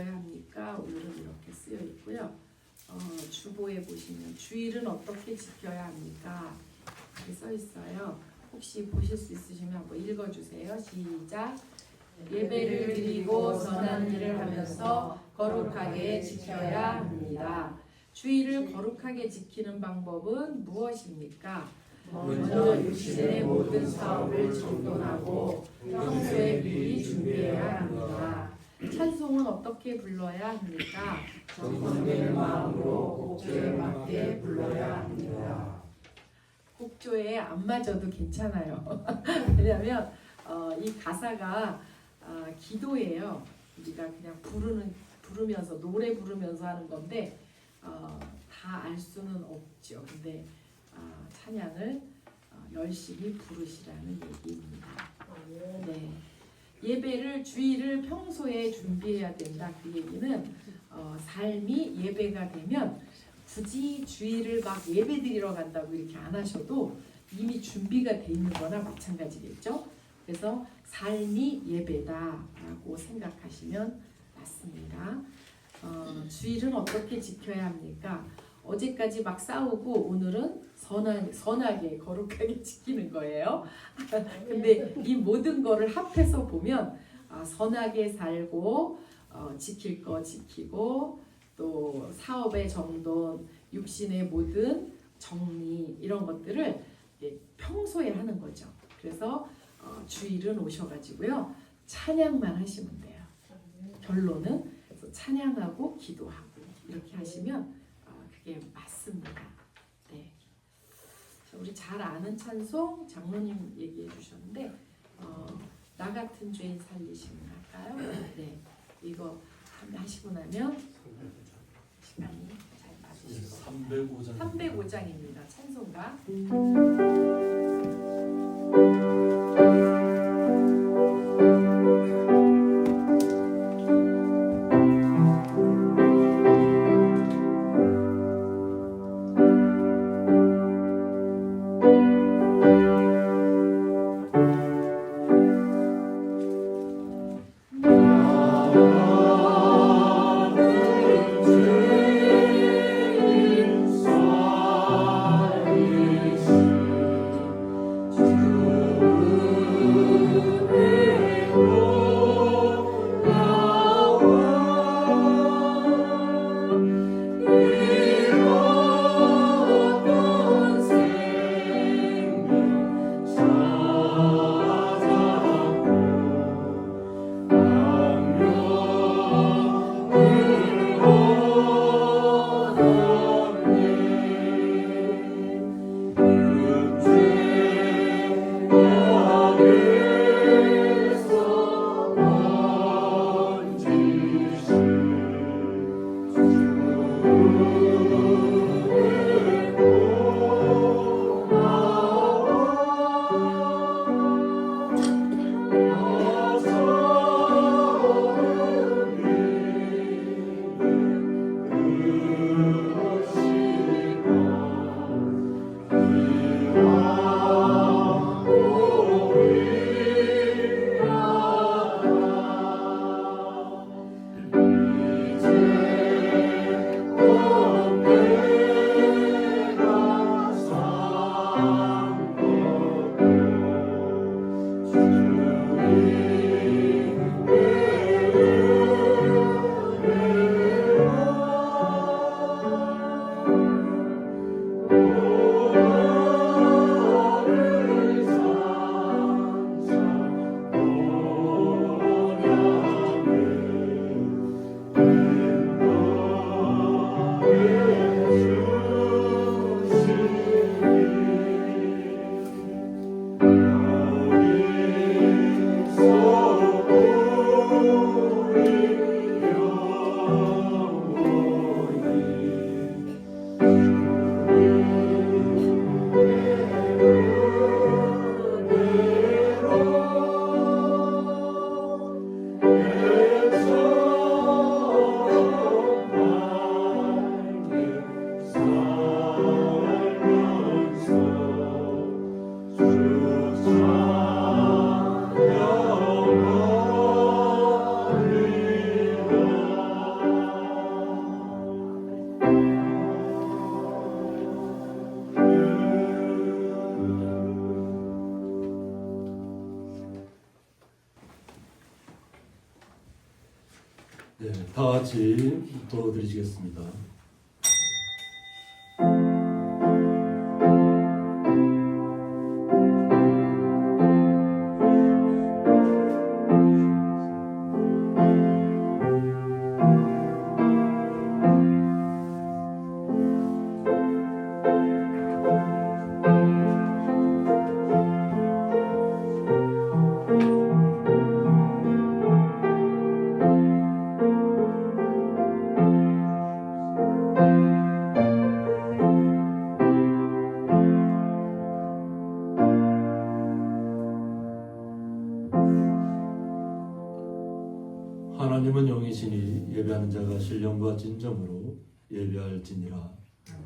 지켜야 합니까? 오늘은 이렇게 쓰여 있고요. 주보에 보시면 주일은 어떻게 지켜야 합니까? 이렇게 써 있어요. 혹시 보실 수 있으시면 한번 읽어주세요. 시작. 예배를 드리고 선한 일을 하면서 거룩하게 지켜야 합니다. 주일을 거룩하게 지키는 방법은 무엇입니까? 먼저 육신의 모든 사업을 정돈하고 평소에 미리 준비해야 합니다. 찬송은 어떻게 불러야 합니까? 정돈된 마음으로 곡조에 맞게 불러야 합니다. 곡조에 안 맞아도 괜찮아요. 왜냐하면 이 가사가 기도예요. 우리가 그냥 부르면서 노래 부르면서 하는 건데 다 알 수는 없죠. 근데 찬양을 열심히 부르시라는 얘기입니다. 네. 예배를 주일을 평소에 준비해야 된다. 그 얘기는 삶이 예배가 되면 굳이 주일을 막 예배 드리러 간다고 이렇게 안 하셔도 이미 준비가 돼 있는 거나 마찬가지겠죠. 그래서 삶이 예배다라고 생각하시면 맞습니다. 주일은 어떻게 지켜야 합니까? 어제까지 막 싸우고 오늘은 선하게 거룩하게 지키는 거예요. 근데 이 모든 거를 합해서 보면 선하게 살고 지킬 거 지키고 또 사업의 정돈, 육신의 모든 정리 이런 것들을 평소에 하는 거죠. 그래서 주일은 오셔가지고요 찬양만 하시면 돼요. 결론은 그래서 찬양하고 기도하고 이렇게 하시면 그게 맞습니다. 네. 우리 잘 아는 찬송 장로님 얘기해 주셨는데 나 같은 죄인 살리시면 할까요? 네. 이거 하시고 나면 시간이 잘 맞으시고 305장입니다. 찬송가. 다 같이 또 드리시겠습니다. 하나님은 영이시니 예배하는 자가 신령과 진정으로 예배할지니라.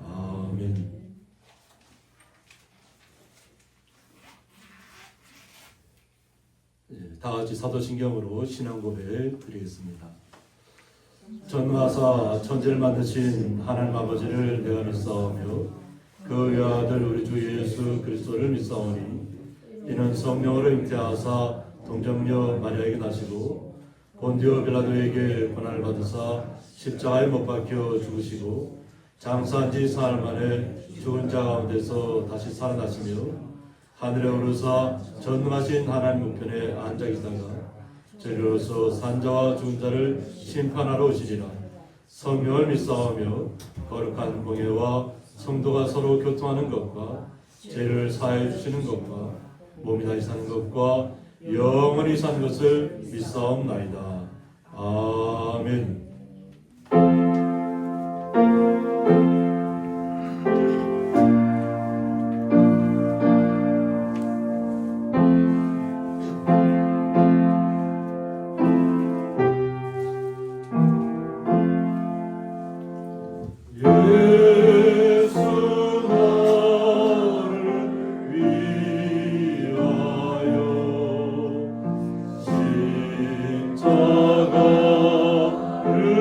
아멘. 다 같이 사도신경으로 신앙 고백 드리겠습니다. 전능하사 천지를 만드신 하나님 아버지를 내가 믿사오며 그 외아들 우리 주 예수 그리스도를 믿사오니 이는 성령으로 잉태하사 동정녀 마리아에게 나시고 본디오 빌라도에게 고난을 받으사 십자가에 못 박혀 죽으시고 장사한 지 사흘 만에 죽은 자 가운데서 다시 살아나시며 하늘에 오르사 전능하신 하나님 우편에 앉아 계시다가 저리로서 산자와 죽은 자를 심판하러 오시리라. 성령을 믿사오며 거룩한 공예와 성도가 서로 교통하는 것과 죄를 사하여 주시는 것과 몸이 다시 사는 것과 영원히 사는 것을 믿사옵나이다. 아멘. 십자가를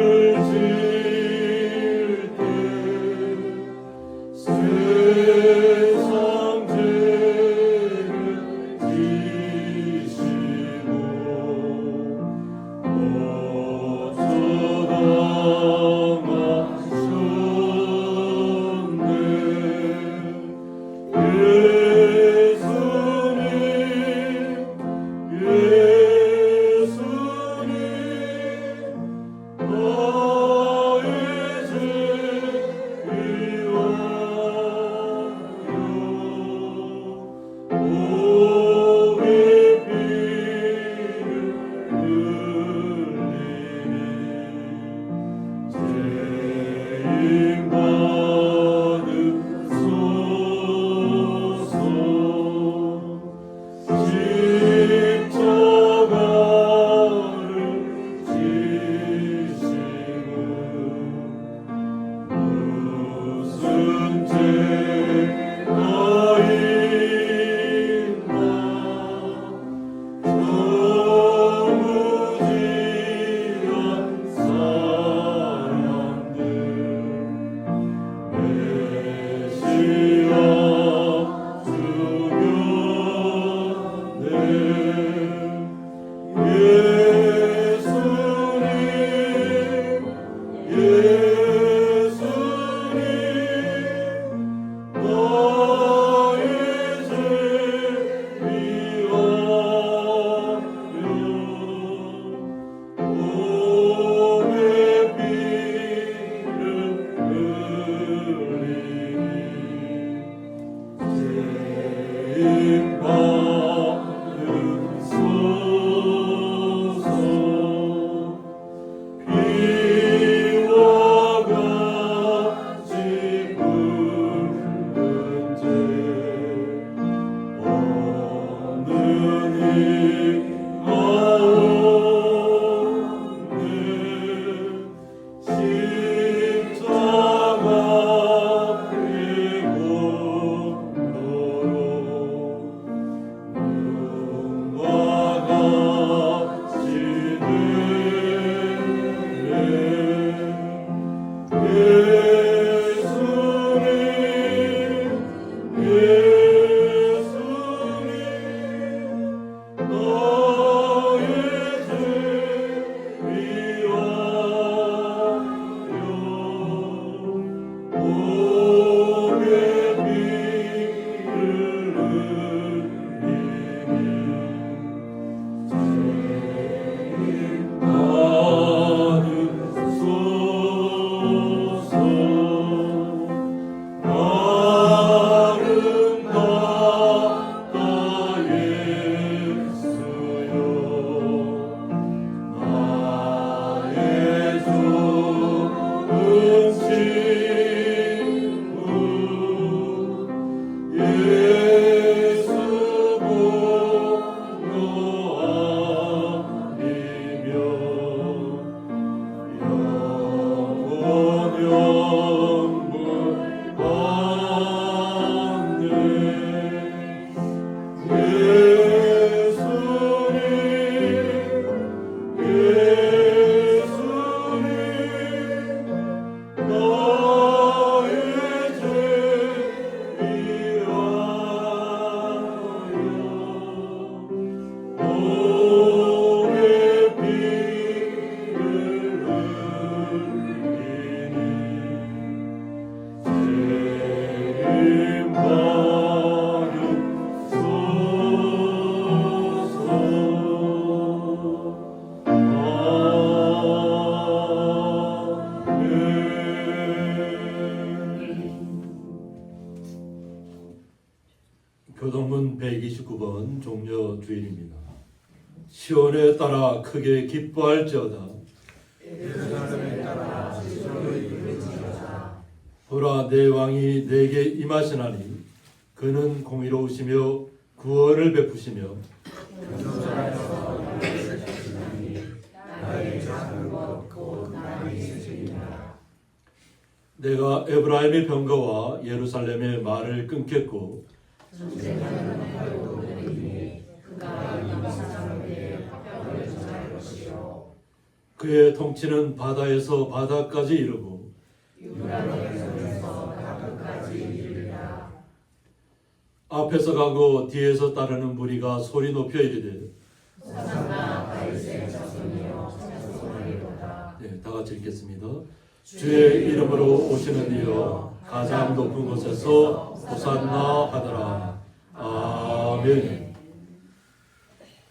교동문 129번 종려 주일입니다. 시온에 따라 크게 기뻐할지어다. 보라, 내 왕이 내게 임하시나니 그는 공의로우시며 구원을 베푸시며 내가 에브라임의 병거와 예루살렘의 말을 끊겠고 그의 통치는 바다에서 바다까지 이르고 앞에서 가고 뒤에서 따르는 무리가 소리 높여 이르되 네, 다 같이 읽겠습니다. 주의 이름으로 오시는 이여 가장 높은 곳에서 호산나 하더라. 아멘.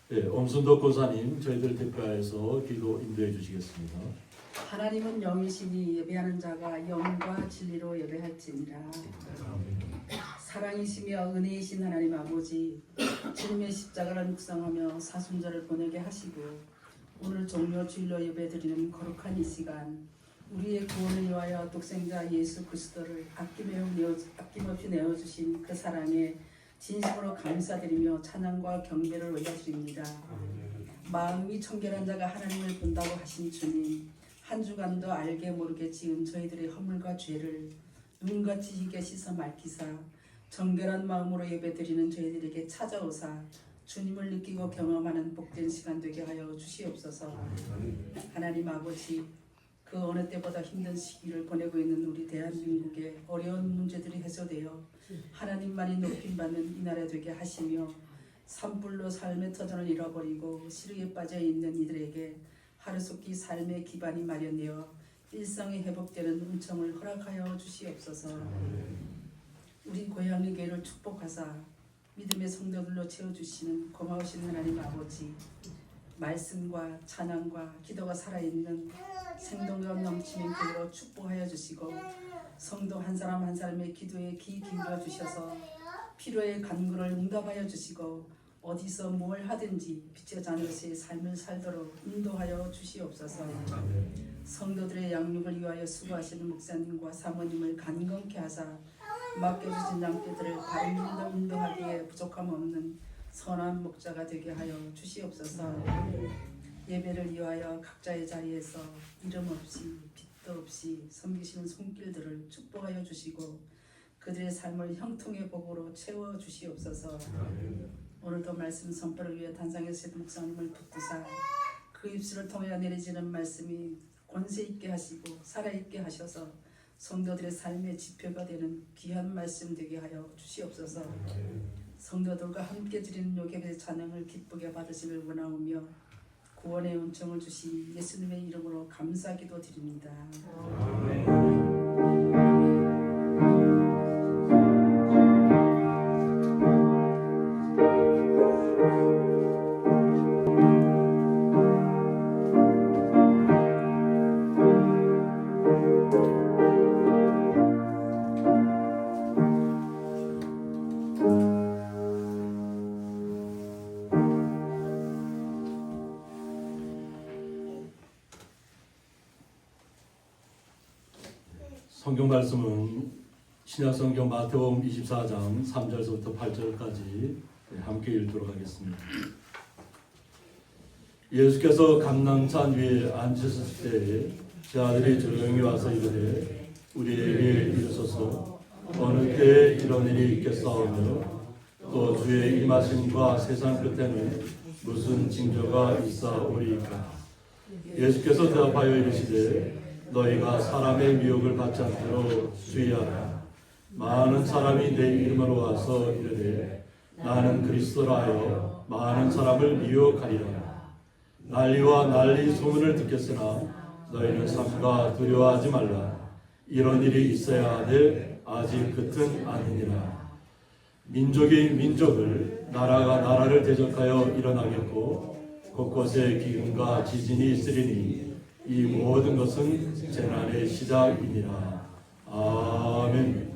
네, 엄순덕 고사님 저희들 대표하여서 기도 인도해 주시겠습니다. 하나님은 영이시니 예배하는 자가 영과 진리로 예배할지니라. 사랑이시며 은혜이신 하나님 아버지, 주님의 십자가를 묵상하며 사순절을 보내게 하시고 오늘 종려 주일로 예배드리는 거룩한 이 시간, 우리의 구원을 위하여 독생자 예수 그리스도를 아낌없이 내어주신 그 사랑에 진심으로 감사드리며 찬양과 경배를 올려드립니다. 마음이 청결한 자가 하나님을 본다고 하신 주님, 한 주간도 알게 모르게 지은 저희들의 허물과 죄를 눈같이 희게 씻어 밝히사 정결한 마음으로 예배드리는 저희들에게 찾아오사 주님을 느끼고 경험하는 복된 시간 되게 하여 주시옵소서. 하나님 아버지, 그 어느 때보다 힘든 시기를 보내고 있는 우리 대한민국의 어려운 문제들이 해소되어 하나님만이 높임받는 이 나라 되게 하시며 산불로 삶의 터전을 잃어버리고 시름에 빠져 있는 이들에게 하루속히 삶의 기반이 마련되어 일상이 회복되는 은총을 허락하여 주시옵소서. 우리 고향의 교회를 축복하사 믿음의 성도들로 채워주시는 고마우신 하나님 아버지, 말씀과 찬양과 기도가 살아있는 생동감 넘치는 교회로 축복하여 주시고 성도 한 사람 한 사람의 기도에 귀 기울여 주셔서 필요의 간구를 응답하여 주시고 어디서 뭘 하든지 빛의 자녀로서의 삶을 살도록 인도하여 주시옵소서. 성도들의 양육을 위하여 수고하시는 목사님과 사모님을 간건케 하사 맡겨주신 양떼들을 바른 길로 인도하기에 부족함 없는 선한 목자가 되게 하여 주시옵소서. 예배를 위하여 각자의 자리에서 이름 없이 빛도 없이 섬기시는 손길들을 축복하여 주시고 그들의 삶을 형통의 복으로 채워 주시옵소서. 오늘도 말씀 선포를 위해 단상에서 목사님을 붙드사 그 입술을 통해 내려지는 말씀이 권세 있게 하시고 살아있게 하셔서 성도들의 삶의 지표가 되는 귀한 말씀 되게 하여 주시옵소서. 성도들과 함께 드리는 요셉의 찬양을 기쁘게 받으시길 원하오며 구원의 은총을 주신 예수님의 이름으로 감사기도 드립니다. 성경 말씀은 신약성경 마태복음 24장 3절부터 8절까지 함께 읽도록 하겠습니다. 예수께서 감람산 위에 앉으셨을 때에 제 아들이 조용히 와서 이르되 우리에게 이르소서 어느 때에 이런 일이 있겠사오며 또 주의 임하심과 세상 끝에는 무슨 징조가 있사오리이까. 예수께서 대답하여 이르시되 너희가 사람의 미혹을 받지 않도록 주의하라. 많은 사람이 내 이름으로 와서 이르되 나는 그리스도라 하여 많은 사람을 미혹하리라. 난리와 난리 소문을 듣겠으나 너희는 삼가 두려워하지 말라. 이런 일이 있어야 하되 아직 끝은 아니니라. 민족이 민족을 나라가 나라를 대적하여 일어나겠고 곳곳에 기근과 지진이 있으리니 이 모든 것은 재난의 시작이니라. 아멘.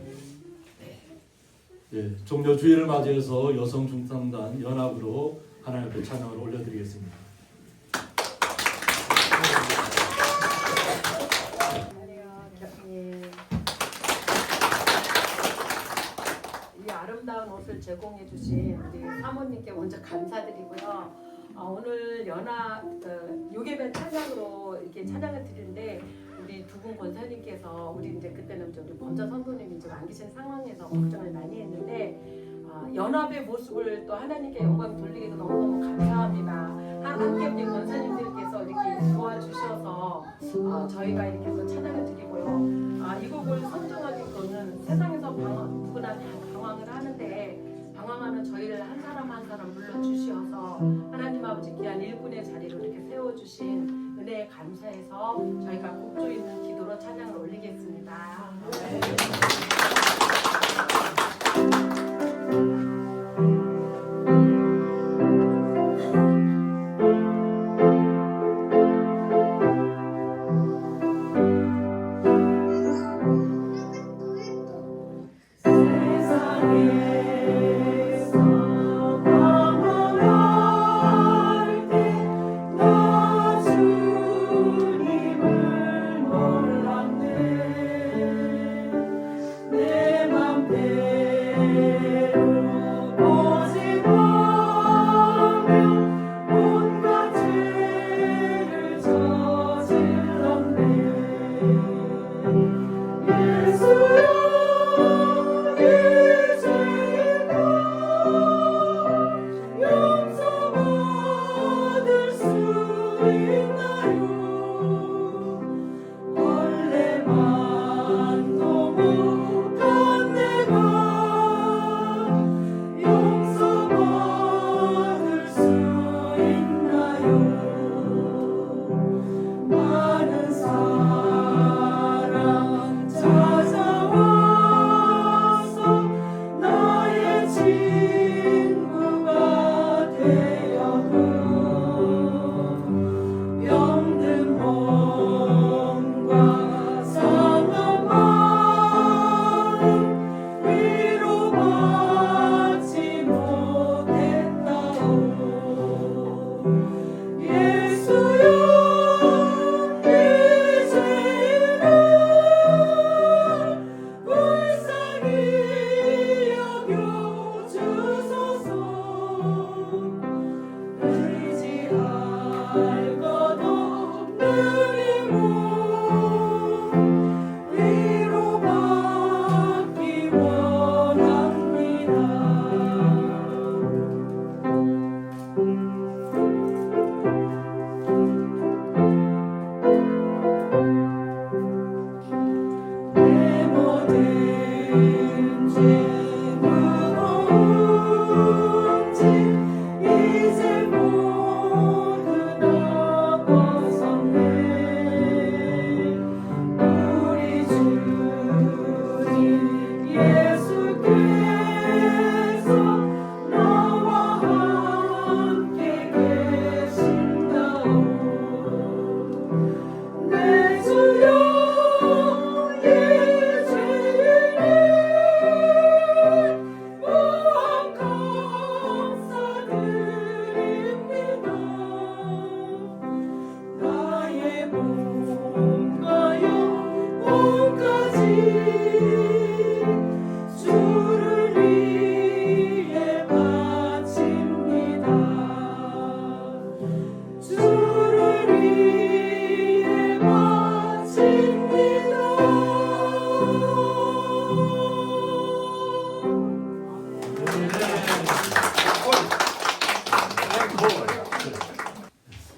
예, 종료주의를 맞이해서 여성 중창단 연합으로 하나님 앞에 찬양을 올려드리겠습니다. 이 아름다운 옷을 제공해 주신 우리 사모님께 먼저 감사드리고요. 오늘 연합 요괴별 찬양으로 이렇게 찬양을 드리는데 우리 두 분 권사님께서 우리 이제 그때는 좀 권사 성도님이 좀 안 계신 상황에서 걱정을 많이 했는데 연합의 모습을 또 하나님께 영광 돌리게 해서 너무너무 감사합니다. 함께 우리 권사님들께서 이렇게 도와주셔서 저희가 이렇게 또 찬양을 드리고요. 이 곡을 선정하기로는 세상에서 누구나 다 방황을 하는데 방황하는 저희를 한 사람 한 사람 불러주셔서 하나님 아버지 귀한 일꾼의 자리로 이렇게 세워주신 은혜에 감사해서 저희가 곡조 있는 기도로 찬양을 올리겠습니다.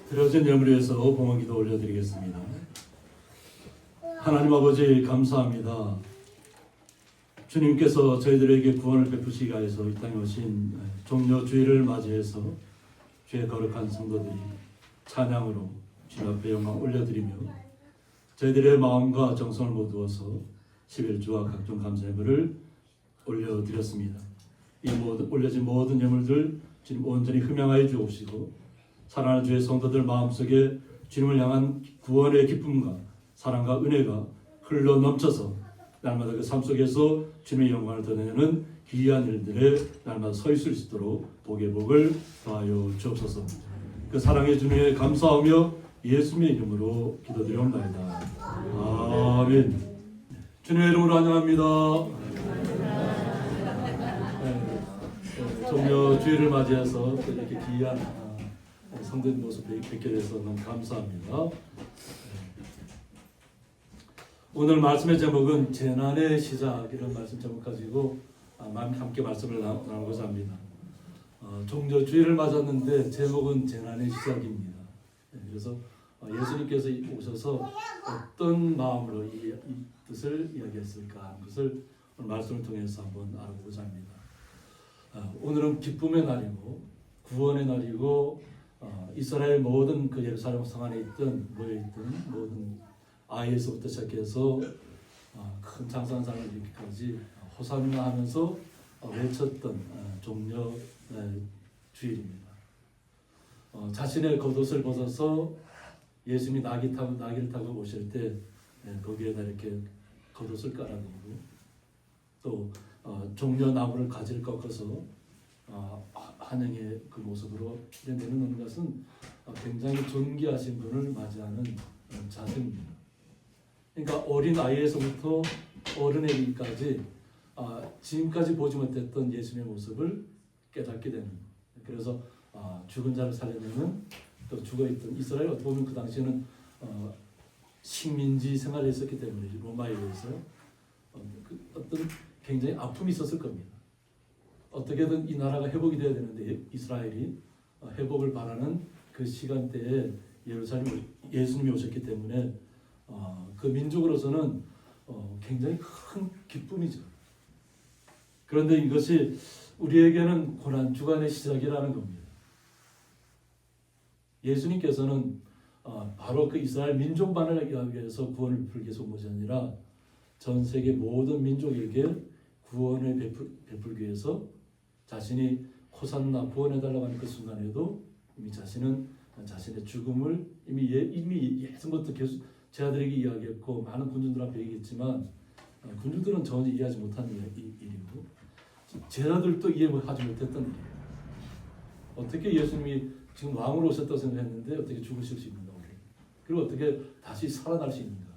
드려진 예물을 위해서 봉헌기도 올려드리겠습니다. 하나님 아버지 감사합니다. 주님께서 저희들에게 구원을 베푸시기 위해서 이 땅에 오신 종료주의를 맞이해서 주의 거룩한 성도들이 찬양으로 주님 앞에 영광 올려드리며 저희들의 마음과 정성을 모두어서 11주와 각종 감사 예물을 올려드렸습니다. 이 올려진 모든 예물들 주님 온전히 흠양하여 주옵시고 사랑하는 주의 성도들 마음속에 주님을 향한 구원의 기쁨과 사랑과 은혜가 흘러 넘쳐서 날마다 그 삶 속에서 주님의 영광을 드러내는 귀한 일들에 날마다 서 있을 수 있도록 복의 복을 더하여 주옵소서. 그 사랑의 주님에 감사하며 예수님의 이름으로 기도드리옵나이다. 아멘. 주님의 이름으로 환영합니다. 종려 주일을 맞이해서 또 이렇게 귀한 성도님 모습 뵙게 돼서 너무 감사합니다. 오늘 말씀의 제목은 재난의 시작, 이런 말씀 제목 가지고 함께 말씀을 나누고자 합니다. 종려 주일을 맞았는데 제목은 재난의 시작입니다. 그래서 예수님께서 오셔서 어떤 마음으로 이 뜻을 이야기했을까 하는 것을 오늘 말씀을 통해서 한번 알아보고자 합니다. 오늘은 기쁨의 날이고 구원의 날이고 이스라엘 모든 그 예루살렘 성 안에 모여있던 모든 아이에서부터 시작해서 큰 장사한 사람을 이렇게까지 호산나 하면서 외쳤던 종려 주일입니다. 자신의 겉옷을 벗어서 예수님이 나귀를 타고 오실 때 거기에다 이렇게 겉옷을 깔아두고 또 종려 나무를 가지를 꺾어서 한영의 그 모습으로 내놓는 것은 굉장히 존귀하신 분을 맞이하는 자세입니다. 그러니까 어린 아이에서부터 어른에 이르기까지 지금까지 보지 못했던 예수님의 모습을 깨닫게 되는 거예요. 그래서 죽은 자를 살려내는, 또 죽어있던 이스라엘, 어떻게 보면 그 당시에는 식민지 생활을 했었기 때문에 로마에 의해서 어떤 굉장히 아픔이 있었을 겁니다. 어떻게든 이 나라가 회복이 되어야 되는데 이스라엘이 회복을 바라는 그 시간대에 예루살렘에 예수님이 오셨기 때문에 그 민족으로서는 굉장히 큰 기쁨이죠. 그런데 이것이 우리에게는 고난 주간의 시작이라는 겁니다. 예수님께서는 바로 그 이스라엘 민족만을 위해서 구원을 베풀기 위해서 온 것이 아니라 전 세계 모든 민족에게 구원을 베풀기 위해서 자신이 호산나 구원해달라고 하는 그 순간에도 이미 자신은 자신의 죽음을 이미 예전부터 계속 제자들에게 이야기했고 많은 군중들 앞에 얘기했지만 군중들은 전혀 이해하지 못하는 일이고 제자들도 이해하지 못했던 일이에요. 어떻게 예수님이 지금 왕으로 오셨다고 생각했는데 어떻게 죽으실 수 있는가? 그리고 어떻게 다시 살아날 수 있는가?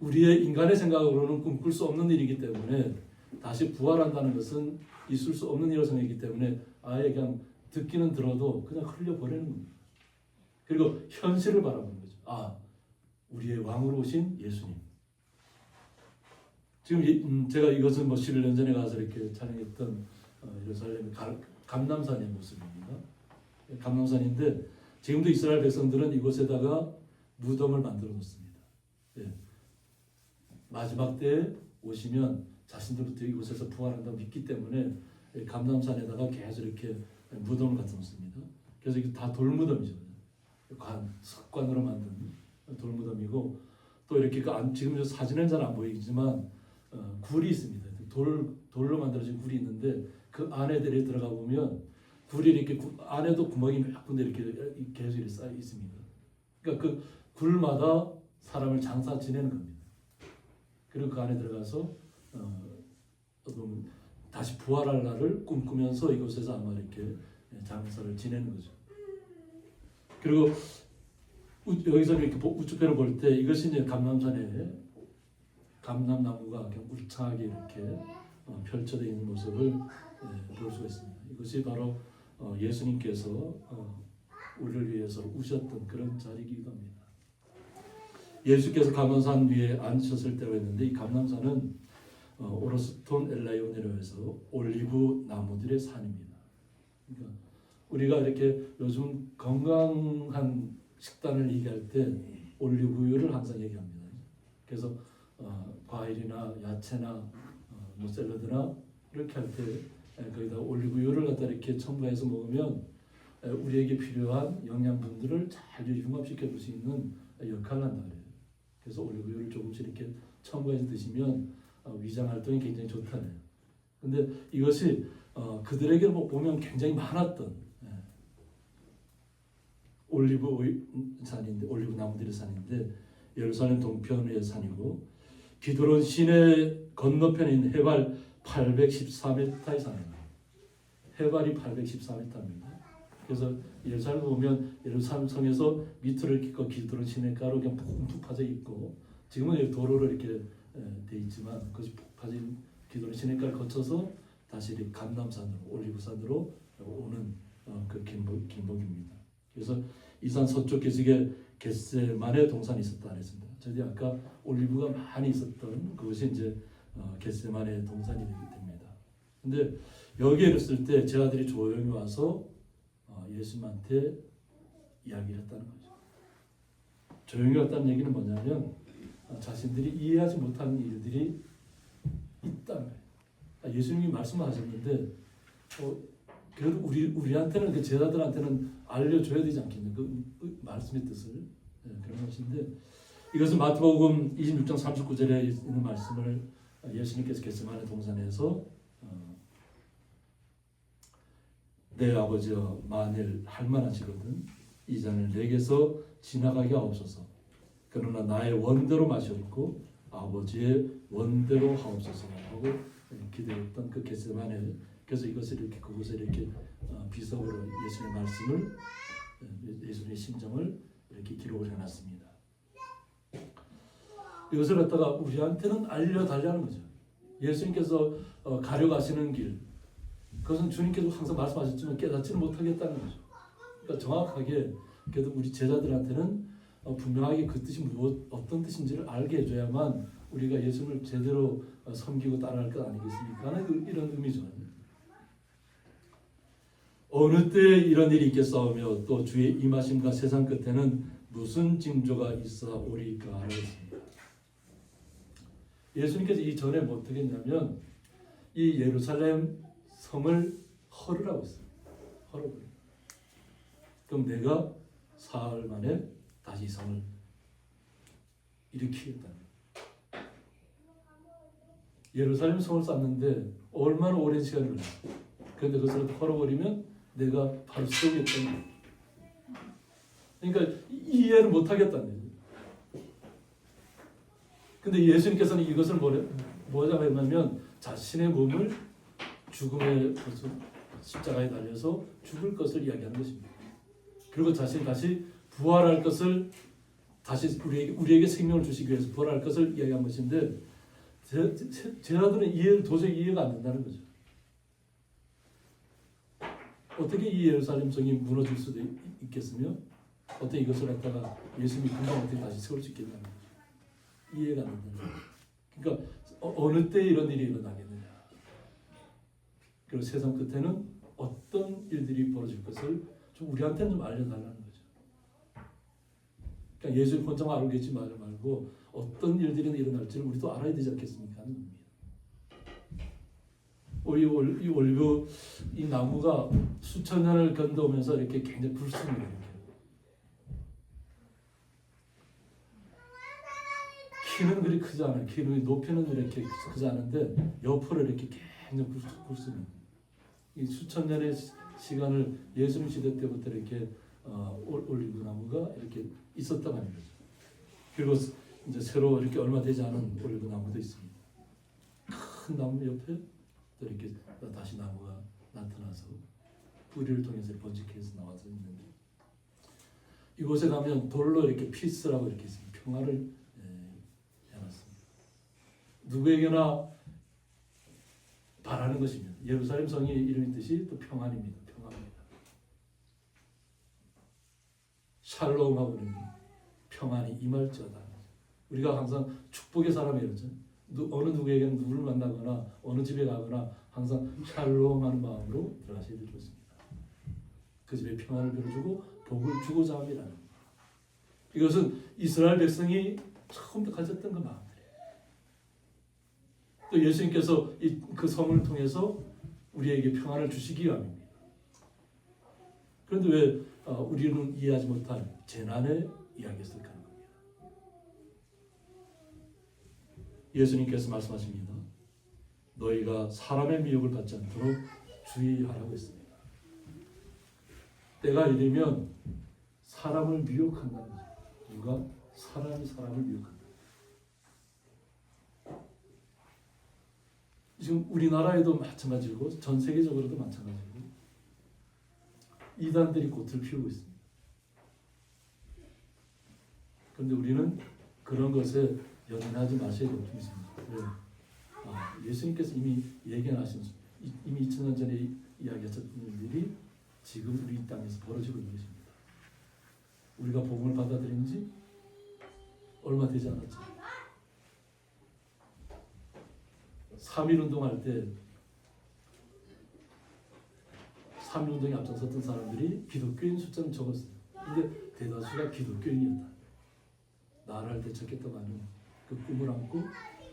우리의 인간의 생각으로는 꿈꿀 수 없는 일이기 때문에 다시 부활한다는 것은 있을 수 없는 일이라고 생각했기 때문에 아예 그냥 듣기는 들어도 그냥 흘려버리는 겁니다. 그리고 현실을 바라보는 거죠. 우리의 왕으로 오신 예수님. 지금 제가 이것은 11년 전에 가서 이렇게 촬영했던 예루살렘 감람산의 모습입니다. 감람산인데 지금도 이스라엘 백성들은 이곳에다가 무덤을 만들어 놓습니다. 마지막 때에 오시면 자신들부터 이곳에서 부활한다고 믿기 때문에 감람산에다가 계속 이렇게 무덤을 갖다 놓습니다. 그래서 이게 다 돌무덤이죠. 석관으로 만든 돌무덤이고 또 이렇게 지금 사진은 잘 안 보이지만 굴이 있습니다. 돌로 만들어진 굴이 있는데 그 안에 들어가 보면 굴이 이렇게 안에도 구멍이 몇 군데 이렇게 계속 이렇게 쌓여 있습니다. 그러니까 그 굴마다 사람을 장사 지내는 겁니다. 그리고 그 안에 들어가서 다시 부활할 날을 꿈꾸면서 이곳에서 아마 이렇게 장사를 지내는 거죠. 그리고 여기서 이렇게 우측편을 볼 때 이것이 이제 감람산에 감람나무가 그냥 울창하게 이렇게 펼쳐져 있는 모습을 볼 수가 있습니다. 이것이 바로 예수님께서 우리를 위해서 우셨던 그런 자리이기도 합니다. 예수께서 감람산 위에 앉으셨을 때가 있는데 이 감람산은 오로스톤 엘라이온이라고 해서 올리브 나무들의 산입니다. 그러니까 우리가 이렇게 요즘 건강한 식단을 얘기할 때 올리브유를 항상 얘기합니다. 그래서 과일이나 야채나 샐러드나 이렇게 할 때 거기다 올리브유를 갖다 이렇게 첨가해서 먹으면 우리에게 필요한 영양분들을 잘 융합시켜 줄 수 있는 역할을 한다 그래요. 그래서 올리브유를 조금씩 이렇게 첨가해서 드시면 위장 활동이 굉장히 좋다네요. 근데 이것이 그들에게 보면 굉장히 많았던 올리브 산인데 올리브 나무들의 산인데 예루살렘 동편의 산이고 기드론 시내 건너편에 있는 해발 814m 이상입니다. 해발이 814m입니다. 그래서 예루살렘 보면 예루살렘 성에서 밑으로 이렇게 기드론 시내가로 그냥 푹 파져 있고, 지금은 도로로 이렇게 돼 있지만 그것이 푹 파진 기드론 시내가를 거쳐서 다시 이렇게 감람산으로 올리브산으로 오는 그 길목입니다. 그래서 이 산 서쪽 계속에 겟세만의 동산이 있었다 그랬습니다. 저희 아까 올리브가 많이 있었던 그것이 이제 겟세만의 동산이 됩니다. 근데 여기에 있을 때 제 아들이 조용히 와서 예수님한테 이야기를 했다는 거죠. 조용히 왔다는 얘기는 뭐냐면 자신들이 이해하지 못하는 일들이 있다는 거예요. 예수님이 말씀하셨는데 그래도 우리한테는 그 제자들한테는 알려줘야 되지 않겠냐, 그 말씀의 뜻을. 그런 것인데, 이것은 마태복음 26장 39절에 있는 말씀을 예수님께서 겟세마네 동산에서 내 아버지여 만일 할 만하시거든 이 잔을 내게서 지나가게 하옵소서. 그러나 나의 원대로 마시옵고 아버지의 원대로 하옵소서 하고 기도했던 그 겟세마네. 그래서 이것을 이렇게 그곳에 이렇게 비석으로 예수님의 말씀을, 예수님의 심정을 이렇게 기록을 해놨습니다. 이것을 갖다가 우리한테는 알려달라는 거죠. 예수님께서 가려가시는 길, 그것은 주님께서 항상 말씀하셨지만 깨닫지는 못하겠다는 거죠. 그러니까 정확하게 그래도 우리 제자들한테는 분명하게 그 뜻이 어떤 뜻인지를 알게 해줘야만 우리가 예수님을 제대로 섬기고 따라갈 것 아니겠습니까? 이런 의미죠. 어느 때 이런 일이 있겠사오며 또 주의 임하심과 세상 끝에는 무슨 징조가 있사오리까 하였습니다. 예수님께서 이 전에 뭐 어떻게 했냐면 이 예루살렘 성을 헐으라고 했어요. 헐어버려. 그럼 내가 사흘 만에 다시 이 성을 일으키겠다는 거예요. 예루살렘 성을 쌓는데 얼마나 오랜 시간이 걸렸어요. 그런데 그것을 헐어버리면 내가 바로 세우겠다는 거예요. 그러니까 이해를 못하겠다는 거예요. 근데 예수님께서는 이것을 뭐라고 했냐면 자신의 몸을 죽음의 십자가에 달려서 죽을 것을 이야기하는 것입니다. 그리고 자신이 다시 부활할 것을, 다시 우리에게 생명을 주시기 위해서 부활할 것을 이야기한 것인데, 제자들은 도저히 이해가 안 된다는 거죠. 어떻게 이 예루살렘 성이 무너질 수도 있겠으며 어떻게 이것을 갖다가 예수님이 금방 어떻게 다시 세울 수 있겠냐는 거죠. 이해가 안 된다는 거죠. 그러니까 어느 때 이런 일이 일어나겠느냐, 그리고 세상 끝에는 어떤 일들이 벌어질 것을 좀 우리한테는 좀 알려달라는 거죠. 그러니까 예수님 혼자만 알고 계지 말고 어떤 일들이 일어날지를 우리도 알아야 되지 않겠습니까? 하는 겁니다. 이 올리브 이 나무가 수천 년을 견뎌오면서 이렇게 굉장히 굵습니다. 이렇게. 키는 그리 크지 않아요. 키는 높이는 이렇게 크지 않은데 옆으로 이렇게 굉장히 굵습니다. 이 수천 년의 시간을 예수님 시대 때부터 이렇게 올리브 나무가 이렇게 있었다고 하는 거죠. 그리고 이제 새로 이렇게 얼마 되지 않은 올리브 나무도 있습니다. 큰 나무 옆에 또 이렇게 다시 나무가 나타나서 뿌리를 통해서 번식해서 나와서 있는데, 이곳에 가면 돌로 이렇게 피스라고 이렇게 평화를 해놨습니다. 누구에게나 바라는 것입니다. 예루살렘 성의 이름의 뜻이 또 평안입니다. 평안입니다. 샬롬하고는 평안이 임할지어다. 우리가 항상 축복의 사람이었죠. 어느 누구에게는 누구를 만나거나 어느 집에 가거나 항상 샬롬하는 마음으로 들어가셔야 좋습니다. 그 집에 평안을 빌어주고 복을 주고자 함이라는 것. 이것은 이스라엘 백성이 처음부터 가졌던 그 마음들이에요. 또 예수님께서 그 성을 통해서 우리에게 평안을 주시기 위함입니다. 그런데 왜 우리는 이해하지 못한 재난의 이야기였을까 하는 겁니다. 예수님께서 말씀하십니다. 너희가 사람의 미혹을 받지 않도록 주의하라고 했습니다. 때가 이르면 사람을 미혹한다는 거죠. 누가? 사람이 사람을 미혹한다. 지금 우리나라에도 마찬가지고 전 세계적으로도 마찬가지고 이단들이 꽃을 피우고 있습니다. 그런데 우리는 그런 것에 연연하지 마셔야 될 점이 있습니다. 왜요? 예수님께서 이미 예견하신 이미 2000년 전에 이야기하셨던 일들이 지금 우리 땅에서 벌어지고 있는 것입니다. 우리가 복음을 받아들인 지 얼마 되지 않았죠. 3.1 운동할 때 3.1 운동에 앞장섰던 사람들이 기독교인 숫자는 적었어요. 근데 대다수가 기독교인이었다. 나라를 되찾겠다고 하는 그 꿈을 안고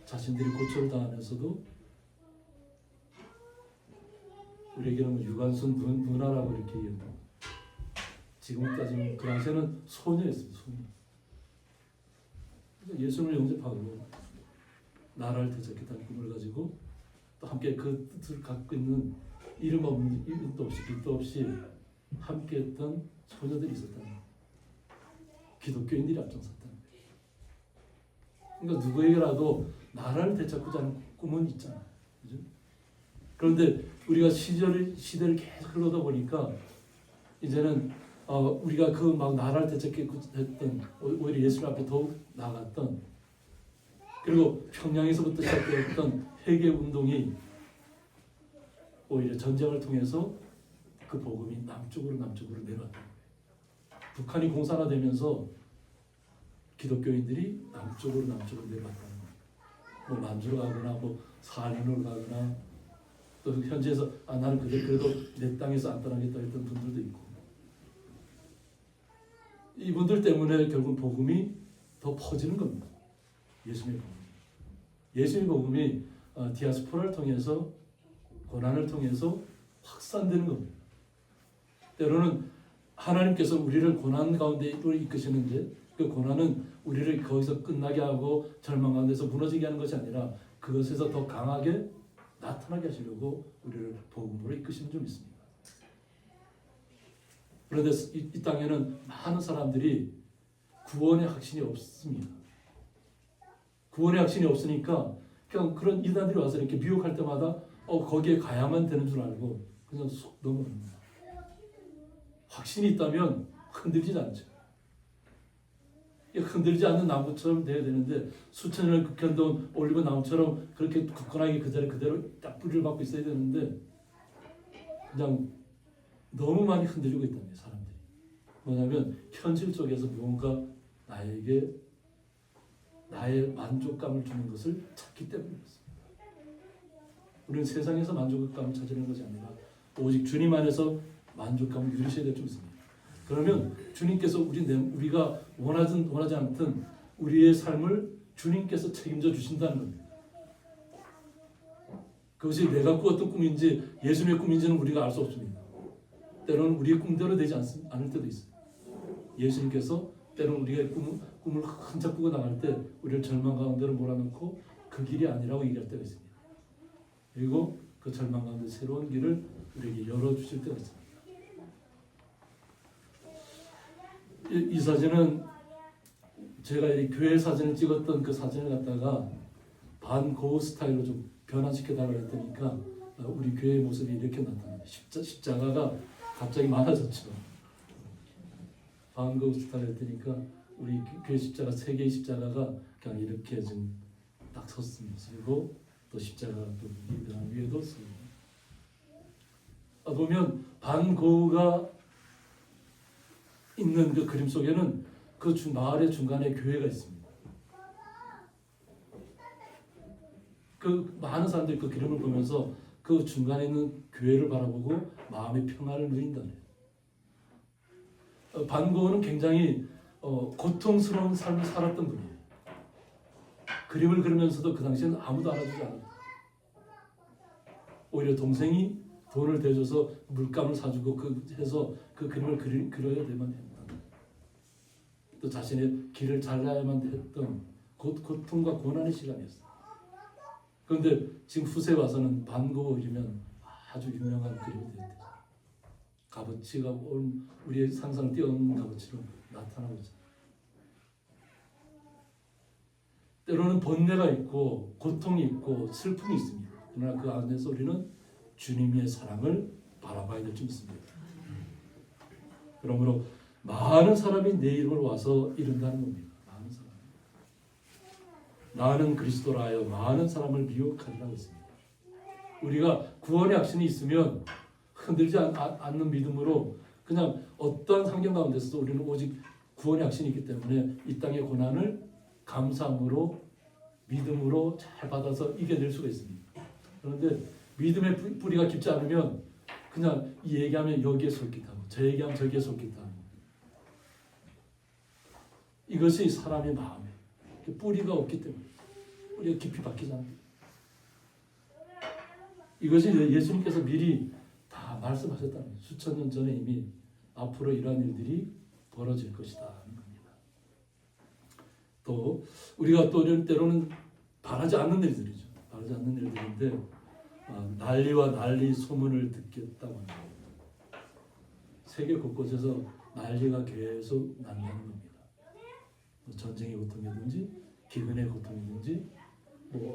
자신들이 고초를 당하면서도 우리에게는 유관순 누나라고 이렇게 얘기합니다. 지금 따지면 그 당시에는 소녀였습니다. 소녀. 그래서 예수님을 영접하고 나라를 되찾겠다는 꿈을 가지고 또 함께 그 뜻을 갖고 있는 이름 없는 이름도 없이 빛도 없이 함께했던 소녀들이 있었다는 거예요. 기독교인들이 앞장섰다는 거예요. 그러니까 누구에게라도 나라를 되찾고자 하는 꿈은 있잖아요. 그죠? 그런데 우리가 시대를 계속 흘러다 보니까 이제는 우리가 그 막 나라를 되찾겠던 오히려 예수님 앞에 더욱 나아갔던 그리고 평양에서부터 시작되었던 회개 운동이 오히려 전쟁을 통해서 그 복음이 남쪽으로 내려왔다는 거예요. 북한이 공산화되면서 기독교인들이 남쪽으로 내려왔다는 거예요. 뭐 만주로 가거나 뭐 사륜으로 가거나 또 현지에서 나는 그래도 내 땅에서 안 떠나겠다 했던 분들도 있고 이분들 때문에 결국 복음이 더 퍼지는 겁니다. 예수님의 복음이 디아스포라를 통해서 고난을 통해서 확산되는 겁니다. 때로는 하나님께서 우리를 고난 가운데 이끄시는데 그 고난은 우리를 거기서 끝나게 하고 절망 가운데서 무너지게 하는 것이 아니라 그것에서 더 강하게 나타나게 하시려고 우리를 복음으로 이끄시는 좀 있습니다. 그런데 이 땅에는 많은 사람들이 구원의 확신이 없습니다. 구원의 확신이 없으니까 그냥 그런 이단들이 와서 이렇게 미혹할 때마다 거기에 가야만 되는 줄 알고 그냥 쏙 넘어갑니다. 확신이 있다면 흔들리지 않죠. 흔들리지 않는 나무처럼 돼야 되는데 수천 년을 극현동 올리브 나무처럼 그렇게 굳건하게 그 자리 그대로 딱 뿌리를 받고 있어야 되는데 그냥 너무 많이 흔들리고 있답니다. 사람들이. 뭐냐면 현실 속에서 무언가 나에게 나의 만족감을 주는 것을 찾기 때문이었습니다. 우리는 세상에서 만족감을 찾으려는 것이 아니라 오직 주님 안에서 만족감을 누리셔야 될 줄 믿습니다. 그러면 주님께서 우리가 원하지 않든 우리의 삶을 주님께서 책임져 주신다는 겁니다. 그것이 내가 꾸었던 꿈인지 예수님의 꿈인지는 우리가 알 수 없습니다. 때로는 우리의 꿈대로 되지 않을 때도 있어요. 예수님께서 때로는 우리가 꿈을 한참 꾸고 나갈 때 우리를 절망 가운데로 몰아넣고 그 길이 아니라고 얘기할 때가 있습니다. 그리고 그 절망 가운데 새로운 길을 우리에게 열어주실 때가 있습니다. 이 사진은 제가 이 교회 사진을 찍었던 그 사진을 갖다가 반고흐 스타일로 좀 변화시켜 달라고 했더니까 우리 교회의 모습이 이렇게 나타납니다. 십자가가 갑자기 많아졌죠. 반고흐 스타일 했더니까 우리 교회 십자가 세 개의 십자가가 그냥 이렇게 지금 딱 섰습니다. 그리고 또 십자가가 또 위에도 씁니다. 보면 반고흐가 있는 그 그림 속에는 그 마을의 중간에 교회가 있습니다. 그 많은 사람들이 그 그림을 보면서 그 중간에 있는 교회를 바라보고 마음의 평안을 누린다네요. 반고흐는 굉장히 고통스러운 삶을 살았던 분이에요. 그림을 그리면서도 그 당시에는 아무도 알아주지 않았어요. 오히려 동생이 돈을 대줘서 물감을 사주고 해서 그 그림을 그려야 되만 했다. 또 자신의 길을 잘라야만 했던 고통과 고난의 시간이었어요. 그런데 지금 후세에 와서는 반고흐 그리면 아주 유명한 그림이 되었죠. 값어치가 우리의 상상을 뛰어넘는 값어치로 나타나고 있어요. 때로는 번뇌가 있고 고통이 있고 슬픔이 있습니다. 그러나 그 안에서 우리는 주님의 사랑을 바라봐야 될 줄 믿습니다. 그러므로 많은 사람이 내 이름을 와서 이룬다는 겁니다. 많은 사람. 나는 그리스도라 하여 많은 사람을 미혹하리라고 했습니다. 우리가 구원의 확신이 있으면 흔들지 않는 믿음으로 그냥 어떠한 환경 가운데서도 우리는 오직 구원의 확신이 있기 때문에 이 땅의 고난을 감사함으로 믿음으로 잘 받아서 이겨낼 수가 있습니다. 그런데 믿음의 뿌리가 깊지 않으면 그냥 이 얘기하면 여기에 솔깃하고 저 얘기하면 저기에 솔깃하고 이것이 사람의 마음에 뿌리가 없기 때문에 뿌리가 깊이 박히지 않습니다. 이것이 예수님께서 미리 다 말씀하셨다는 거예요. 수천 년 전에 이미 앞으로 이러한 일들이 벌어질 것이다 하는 겁니다. 또 우리가 또 이런 때로는 바라지 않는 일들이죠. 바라지 않는 일들인데 난리와 난리 소문을 듣겠다고 합니다. 세계 곳곳에서 난리가 계속 난다는 겁니다. 전쟁의 고통이든지 기근의 고통이든지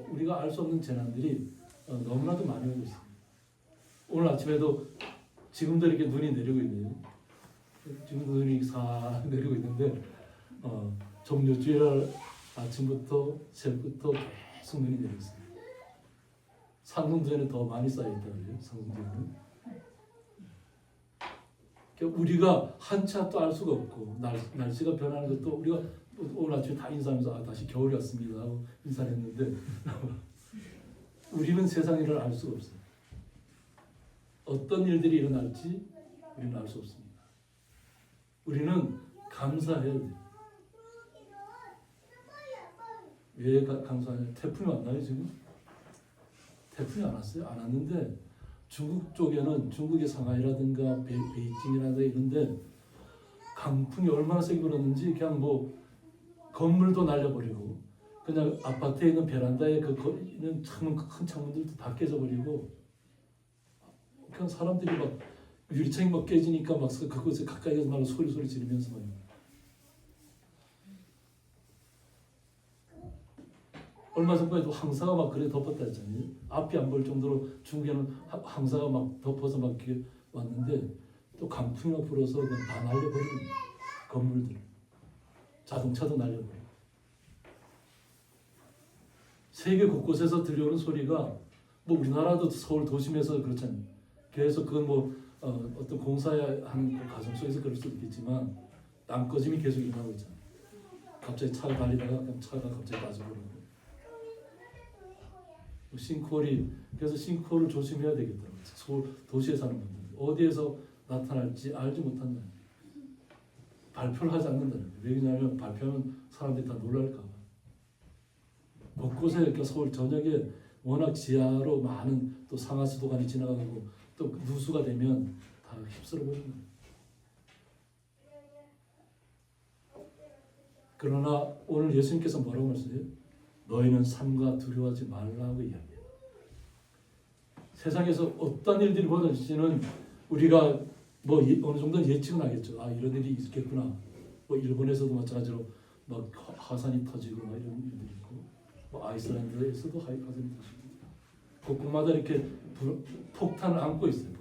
우리가 알 수 없는 재난들이 너무나도 많이 오고 있습니다. 오늘 아침에도 지금도 이렇게 눈이 내리고 있네요. 지금도 눈이 사 내리고 있는데 종료주일 아침부터 새벽부터 계속 눈이 내리고 있습니다. 상승도에는 더 많이 쌓여있다고요. 상승도에는. 그러니까 우리가 한치 앞도 알 수가 없고 날씨가 변하는 것도 우리가 오늘 아침에 다 인사하면서 다시 겨울이 왔습니다 하고 인사를 했는데 우리는 세상 일을 알 수가 없어요. 어떤 일들이 일어날지 우리는 알 수 없습니다. 우리는 감사해야 돼요. 왜 감사해요? 태풍이 왔나요 지금? 태풍이 안 왔어요? 안 왔는데 중국 쪽에는 중국의 상하이라든가 베이징이라든가 이런데 강풍이 얼마나 세게 불었는지 그냥 건물도 날려버리고 그냥 아파트에 있는 베란다에 있는 큰 창문들도 다 깨져버리고 그냥 사람들이 유리창이 깨지니까 그곳에 가까이 가서 막 소리 지르면서 얼마 전까지도 황사가 그래 덮었다 했잖아요. 앞이 안 보일 정도로 중국에는 황사가 덮어서 이렇게 왔는데 또 강풍이 불어서 다 날려버리는 건물들, 자동차도 날려버리고 세계 곳곳에서 들려오는 소리가 우리나라도 서울 도심에서 그렇잖아요. 계속 그건 어떤 공사하는 과정 속에서 그럴 수도 있겠지만 땅꺼짐이 계속 일어나고 있잖아요. 갑자기 차가 달리다가 차가 갑자기 빠져버리고 그래서 싱크홀을 조심해야 되겠더라고요. 서울 도시에 사는 분들 어디에서 나타날지 알지 못한다. 발표를 하지 않는다는 거예요. 왜냐하면 발표하면 사람들이 다 놀랄까 봐. 곳곳에 이렇게 서울 전역에 워낙 지하로 많은 또 상하수도관이 지나가고 또 누수가 되면 다 휩쓸어 버리는 거예요. 그러나 오늘 예수님께서 뭐라고 말씀해요? 너희는 삼가 두려워하지 말라고 이야기해요. 세상에서 어떤 일들이 벌어질지는 우리가 어느 정도 예측은 하겠죠. 이런 일이 있겠구나. 일본에서도 마찬가지로 화산이 터지고 이런 일들이 있고 아이슬란드에서도 화산이 터지고 곳곳마다 이렇게 폭탄을 안고 있어요.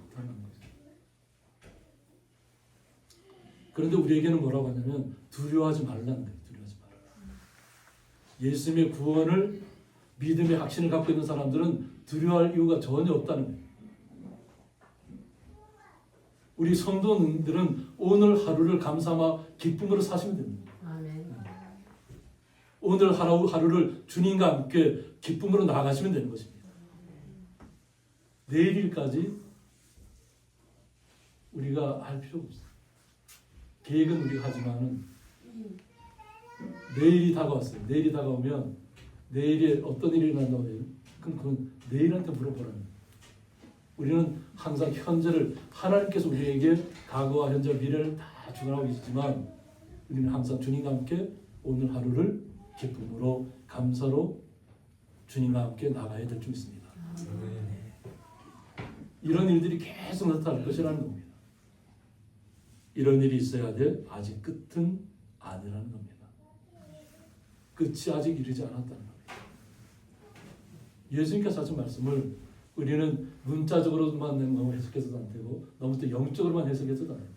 그런데 우리에게는 뭐라고 하냐면 두려워하지 말라는 거예요. 두려워하지 말라. 예수님의 구원을 믿음의 확신을 갖고 있는 사람들은 두려워할 이유가 전혀 없다는 거예요. 우리 성도님들은 오늘 하루를 감사와 기쁨으로 사시면 됩니다. 아멘. 오늘 하루를 주님과 함께 기쁨으로 나아가시면 되는 것입니다. 내일 일까지 우리가 할 필요가 없어요. 계획은 우리가 하지만은 내일이 다가왔어요. 내일이 다가오면 내일에 어떤 일이 일어난다고 해요? 그럼 그건 내일한테 물어보라는 거예요. 우리는 항상 현재를 하나님께서 우리에게 과거와 현재 미래를 다 주관하고 계시지만 우리는 항상 주님과 함께 오늘 하루를 기쁨으로 감사로 주님과 함께 나가야 될 줄 있습니다. 이런 일들이 계속 나타날 것이라는 겁니다. 이런 일이 있어야 돼. 아직 끝은 아니라는 겁니다. 끝이 아직 이르지 않았다는 겁니다. 예수님께서 하신 말씀을 우리는 문자적으로만 너무 해석해서도 안 되고 너무 또 영적으로만 해석해서도 안 돼요.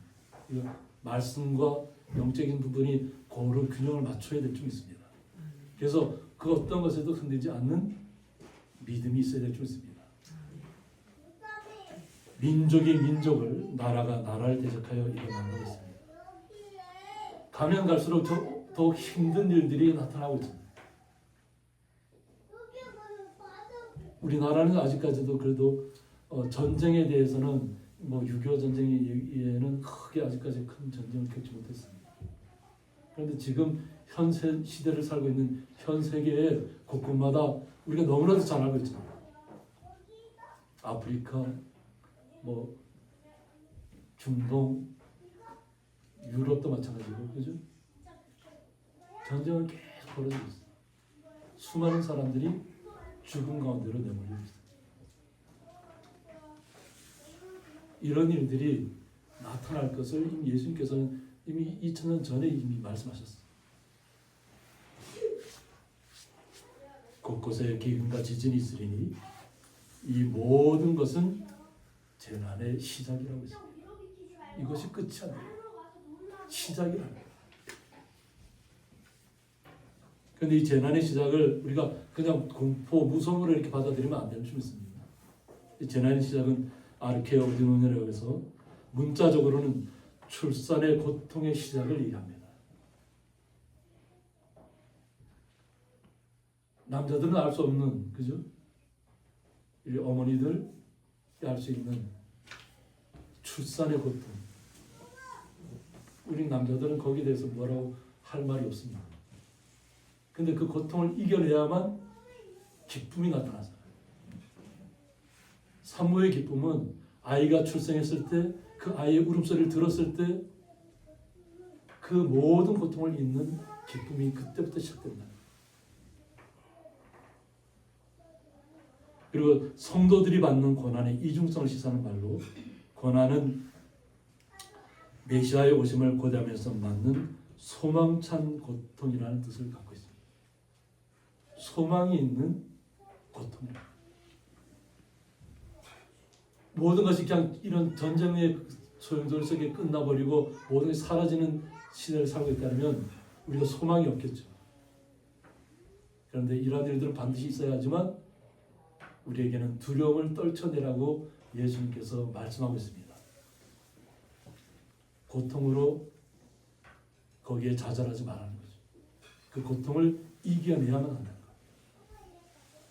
이거 말씀과 영적인 부분이 고루 균형을 맞춰야 될 줄 믿습니다. 그래서 그 어떤 것에도 흔들리지 않는 믿음이 있어야 될 줄 믿습니다. 민족이 민족을, 나라가 나라를 대적하여 일어나고 있습니다. 가면 갈수록 더 힘든 일들이 나타나고 있습니다. 우리나라는 아직까지도 그래도 전쟁에 대해서는 뭐 6.25 전쟁 이후에는 크게 아직까지 큰 전쟁을 겪지 못했습니다. 그런데 지금 현 시대를 살고 있는 현 세계의 곳곳마다 우리가 너무나도 잘 알고 있잖아요. 아프리카, 뭐 중동, 유럽도 마찬가지고, 그죠? 전쟁은 계속 벌어지고 있어요. 수많은 사람들이 죽음 가운데로 내몰리고 있어요. 이런 일들이 나타날 것을 이미 예수님께서는 이미 2000년 전에 이미 말씀하셨어요. 곳곳에 기근과 지진이 있으리니 이 모든 것은 재난의 시작이라고 했습니다. 이것이 끝이 아니에요. 시작이라는 거예요. 그런데 이 재난의 시작을 우리가 그냥 공포, 무서움으로 이렇게 받아들이면 안 되는 줄 믿습니다. 이 재난의 시작은 아르케오디노니라고 해서 문자적으로는 출산의 고통의 시작을 얘기합니다. 남자들은 알 수 없는, 그죠? 이 어머니들이 알 수 있는 출산의 고통. 우리 남자들은 거기에 대해서 뭐라고 할 말이 없습니다. 근데 그 고통을 이겨내야만 기쁨이 나타나잖아요. 산모의 기쁨은 아이가 출생했을 때, 그 아이의 울음소리를 들었을 때 그 모든 고통을 잊는 기쁨이 그때부터 시작된다. 그리고 성도들이 받는 고난의 이중성을 시사하는 말로, 고난은 메시아의 오심을 고대하면서 맞는 소망찬 고통이라는 뜻을 갖고 있습니다. 소망이 있는 고통이다. 모든 것이 그냥 이런 전쟁의 소용돌이 속에 끝나버리고 모든 것이 사라지는 시대를 살고 있다면 우리가 소망이 없겠죠. 그런데 이러한 일들은 반드시 있어야 하지만 우리에게는 두려움을 떨쳐내라고 예수님께서 말씀하고 있습니다. 고통으로 거기에 좌절하지 말라는 거죠. 그 고통을 이겨내야만 한다는 거예요.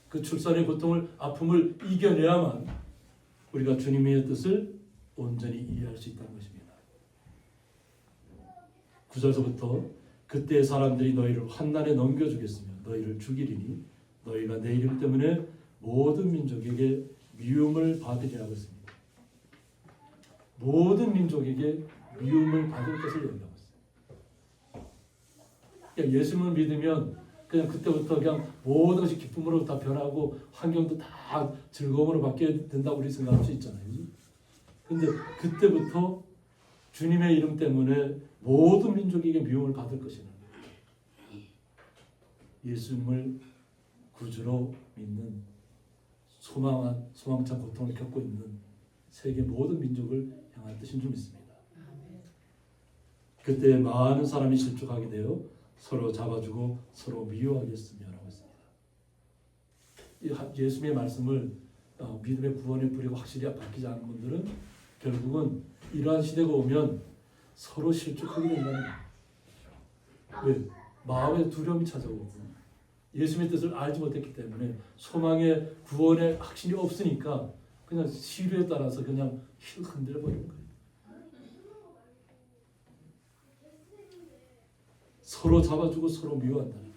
그 출산의 고통을, 아픔을 이겨내야만 우리가 주님의 뜻을 온전히 이해할 수 있다는 것입니다. 9절서부터 그때 사람들이 너희를 환난에 넘겨주겠으며 너희를 죽이리니 너희가 내 이름 때문에 모든 민족에게 미움을 받으리라고 했습니다. 모든 민족에게 미움을 받을 것을 얘기하고 있어요. 그러니까 예수님을 믿으면 그냥 그때부터 그냥 모든 것이 기쁨으로 다 변하고 환경도 다 즐거움으로 바뀌어야 된다고 우리 생각할 수 있잖아요. 근데 그때부터 주님의 이름 때문에 모든 민족에게 미움을 받을 것이라는 거예요. 예수님을 구주로 믿는 소망찬 고통을 겪고 있는 세계 모든 민족을 향한 뜻인 줄 믿습니다. 그때 많은 사람이 실족하게 되어 서로 잡아주고 서로 미워하겠으며 라고 했습니다. 예수님의 말씀을 믿음의 구원의 뿌리가 확실히 바뀌지 않은 분들은 결국은 이러한 시대가 오면 서로 실족하게 된다는 거예요. 왜? 마음에 두려움이 찾아오고 예수님의 뜻을 알지 못했기 때문에 소망의 구원의 확신이 없으니까 그냥 시류에 따라서 그냥 흔들려 버리는 거예요. 서로 잡아주고 서로 미워한다는 거예요.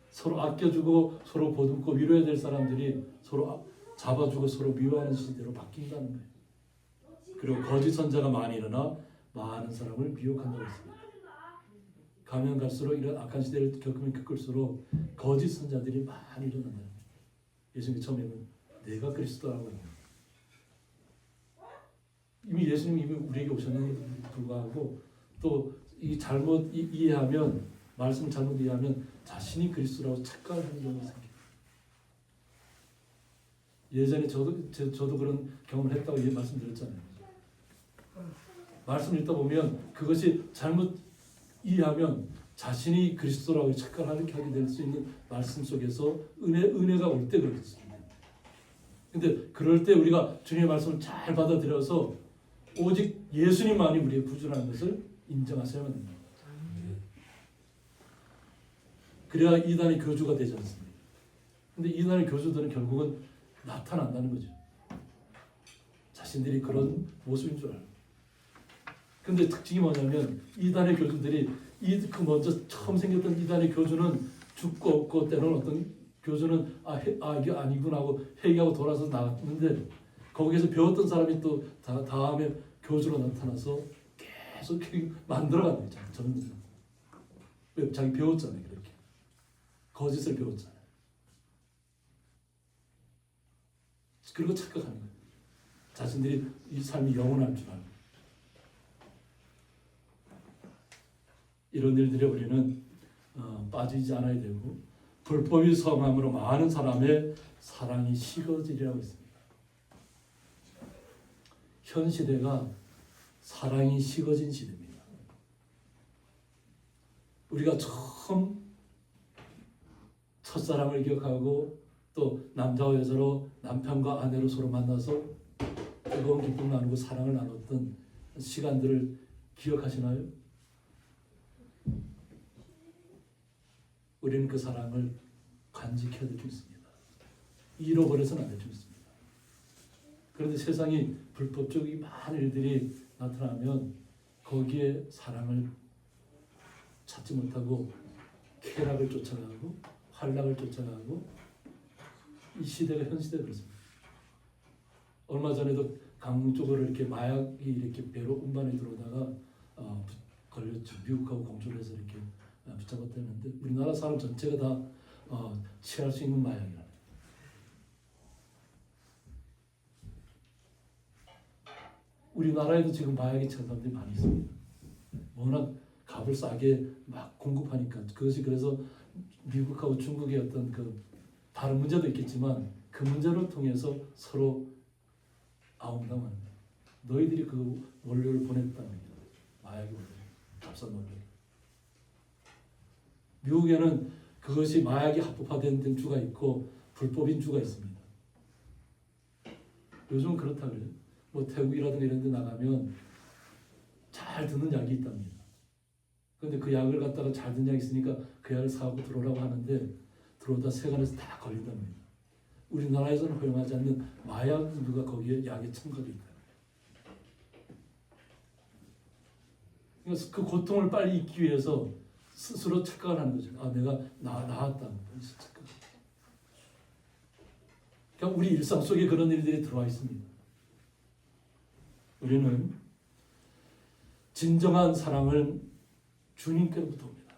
서로 아껴주고 서로 보듬고 위로해야 될 사람들이 서로 잡아주고 서로 미워하는 시대로 바뀐다는 거예요. 그리고 거짓 선자가 많이 일어나 많은 사람을 미혹한다고 했습니다. 가면 갈수록 이런 악한 시대를 겪으면 겪을수록 거짓 선자들이 많이 일어난다는 거예요. 예수님이 처음에는 내가 그리스도라고 했는데 이미 예수님이 이미 우리에게 오셨는데도 불구하고 또 이 잘못 이해하면 말씀 잘못 이해하면 자신이 그리스도라고 착각하는 경우가 생겨요. 예전에 저도 그런 경험을 했다고 말씀드렸잖아요. 말씀 읽다 보면 그것이 잘못 이해하면 자신이 그리스도라고 착각하게 하게 될 수 있는 말씀 속에서 은혜가 올 때 그렇습니다. 근데 그럴 때 우리가 주님의 말씀을 잘 받아들여서 오직 예수님만이 우리의 구주라는 것을 인정하셔야만 됩니다. 그래야 이단의 교주가 되지 않습니다. 근데 이단의 교주들은 결국은 나타난다는 거죠. 자신들이 그런 모습인 줄 알고. 근데 특징이 뭐냐면 이단의 교주들이 그 먼저 처음 생겼던 이단의 교주는 죽고 없고 때로는 어떤 교주는 이게 아니구나 하고 회개하고 돌아서 나갔는데 거기에서 배웠던 사람이 또 다음에 교주로 나타나서 계속 만들어가는 거죠. 저는 왜 자기 배웠잖아요. 그렇게 거짓을 배웠잖아요. 그리고 착각하는 거예요. 자신들이 이 삶이 영원할 줄 알고. 이런 일들에 우리는 빠지지 않아야 되고 불법이 성함으로 많은 사람의 사랑이 식어지리라고 했습니다. 현 시대가 사랑이 식어진 시대입니다. 우리가 처음 첫사랑을 기억하고 또 남자와 여자로 남편과 아내로 서로 만나서 뜨거운 기쁨 나누고 사랑을 나눴던 시간들을 기억하시나요? 우리는 그 사랑을 간직해야 될 줄 있습니다. 잃어버려서는 안 될 줄 있습니다. 그런데 세상이 불법적인 많은 일들이 나타나면 거기에 사랑을 찾지 못하고 쾌락을 쫓아가고 환락을 쫓아가고 이 시대가 현 시대가 그렇습니다. 얼마 전에도 강릉 쪽으로 이렇게 마약이 이렇게 배로 운반에 들어오다가 걸렸죠. 미국하고 공조를 해서 이렇게 붙잡았다는데 우리나라 사람 전체가 다 취할 수 있는 마약이라. 우리나라에도 지금 마약이 취한 사람들이 많이 있습니다. 워낙 값을 싸게 막 공급하니까 그것이 그래서 미국하고 중국의 어떤 그 다른 문제도 있겠지만 그 문제를 통해서 서로 아웅당하는 거예요. 너희들이 그 원료를 보냈다는 거예요. 마약이 원료, 값싼 원료. 미국에는 그것이 마약이 합법화된 주가 있고 불법인 주가 있습니다. 요즘 그렇다 그래요. 뭐 태국이라든가 이런 데 나가면 잘 듣는 약이 있답니다. 그런데 그 약을 갖다가 잘 듣는 약이 있으니까 그 약을 사고 들어오라고 하는데 들어오다 세관에서 다 걸린답니다. 우리나라에서는 허용하지 않는 마약류가 거기에 약에 첨가되어 있다. 그래서 그 고통을 빨리 잊기 위해서 스스로 착각을 하는 거죠. 내가 나았다. 그러니까 우리 일상 속에 그런 일들이 들어와 있습니다. 우리는 진정한 사랑을 주님께로부터 옵니다.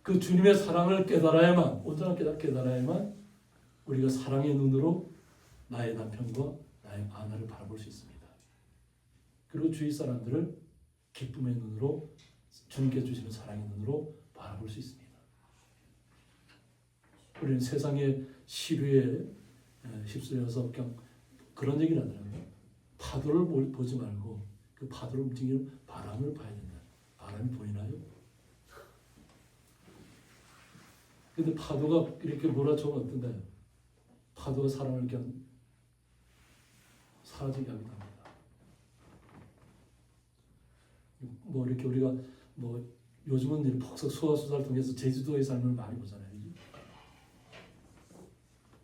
그 주님의 사랑을 깨달아야만, 온전하게 깨달아야만 우리가 사랑의 눈으로 나의 남편과 나의 아내를 바라볼 수 있습니다. 그리고 주위 사람들을 기쁨의 눈으로, 주님께 주시는 사랑의 눈으로 바라볼 수 있습니다. 우리는 세상의 시류에 휩쓸려서 그냥 그런 얘기를 하더라고요. 파도를 보지 말고 그 파도를 움직이는 바람을 봐야 된다. 바람이 보이나요? 근데 파도가 이렇게 몰아쳐오면 어떤가요? 파도가 사람을 그냥 사라지게 하기도 합니다. 뭐 이렇게 우리가 뭐 요즘은 폭삭 소화수사를 통해서 제주도의 삶을 많이 보잖아요.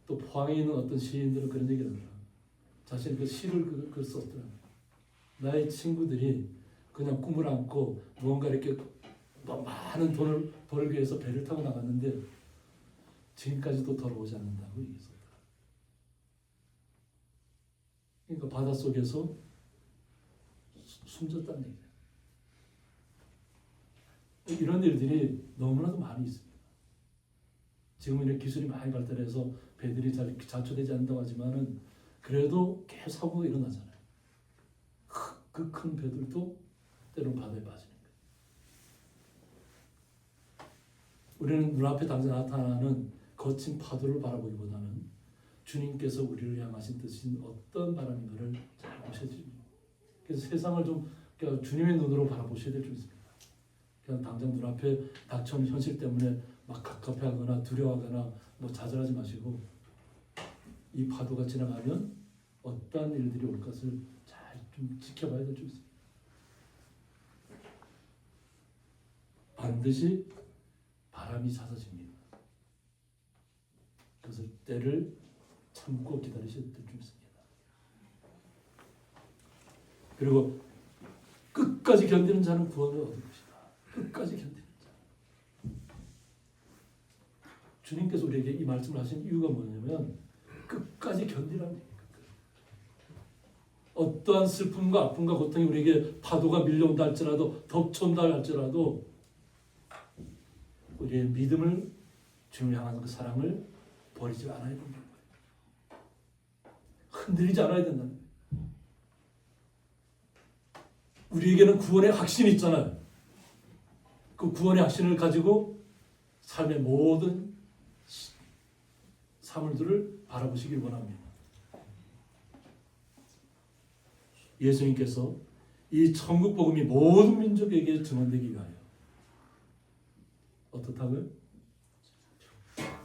또 포항에 있는 어떤 시인들은 그런 얘기를 합니다. 자신이 그 시를 썼더라고요. 나의 친구들이 그냥 꿈을 안고 무언가 이렇게 많은 돈을 벌기 위해서 배를 타고 나갔는데 지금까지도 돌아오지 않는다고 얘기했어요. 그러니까 바닷속에서 숨졌다는 얘기예요. 이런 일들이 너무나도 많이 있습니다. 지금은 이렇게 기술이 많이 발달해서 배들이 잘 자초되지 않는다고 하지만은 그래도 계속 사고가 일어나잖아요. 그 큰 배들도 때로는 바다에 빠지는 거예요. 우리는 눈앞에 당장 나타나는 거친 파도를 바라보기보다는 주님께서 우리를 향하신 뜻인 어떤 바람인가를 잘 보셔야 됩니다. 그래서 세상을 좀 그러니까 주님의 눈으로 바라보셔야 될 줄 있습니다. 그냥 당장 눈앞에 닥쳐온 현실 때문에 막 갑갑해하거나 두려워하거나 뭐 좌절하지 마시고 이 파도가 지나가면 어떠한 일들이 올 것을 잘 좀 지켜봐야 될 줄 있습니다. 반드시 바람이 잦아집니다. 그것을 때를 참고 기다리셔야 될 줄 있습니다. 그리고 끝까지 견디는 자는 구원을 얻을 것이다. 끝까지 견디는 자. 주님께서 우리에게 이 말씀을 하신 이유가 뭐냐면 끝까지 견디라는 얘기예요. 어떠한 슬픔과 아픔과 고통이 우리에게 파도가 밀려온다 할지라도 덮쳐온다 할지라도 우리의 믿음을 주님을 향하는 그 사랑을 버리지 않아야 된다는 거예요. 흔들리지 않아야 된다는 거예요. 우리에게는 구원의 확신이 있잖아요. 그 구원의 확신을 가지고 삶의 모든 사물들을 바라보시길 원합니다. 예수님께서 이 천국 복음이 모든 민족에게 증언되기 위하여 어떻다고요?